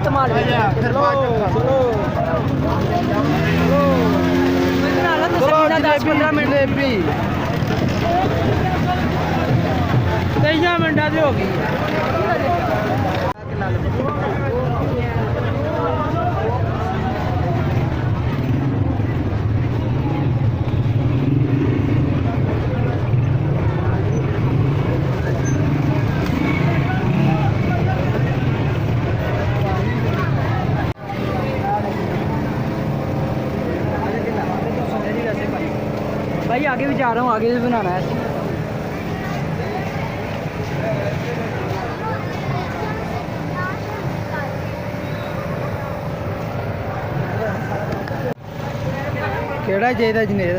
आंदत माल चलो चलो 10-15 मिनट 23 मिनटा की हो गई। भाई आगे भी जा रहा हूँ, आगे भी बनाना है। केड़ा चाहिए जनेर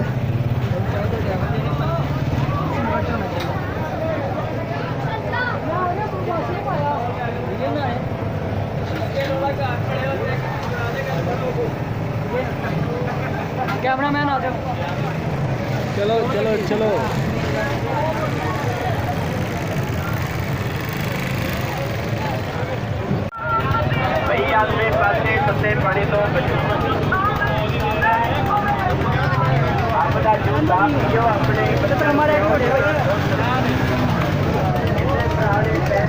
कैमरा मैन आ जाओ। चलो चलो चलो भाई आसवे पासे सत्ते पानी तो आपका जूता पियो अपने हमारे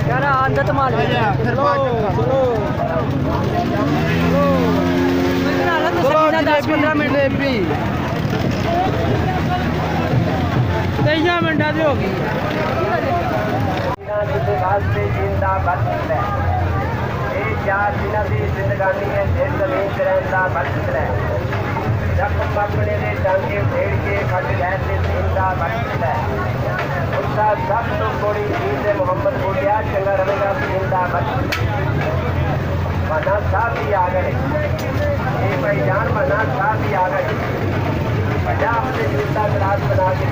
यार आंदत माल चलो चलो 10-15 मिनट 23 मिनटा की हो गई। जिंदा बच है ये 4 दिन की जिंदगानी है जेल जमीन रहता बच है जख्म अपने ने टांगे फेड़ के फट गए थे जिंदा बच है उसका सब तो कोड़ी चीज है मोहम्मद बोलिया चंगा रहेगा जिंदा बच मना साहब भी आ गए ये भाई जान मना साहब भी आ गए अपने जूता गिलास बना के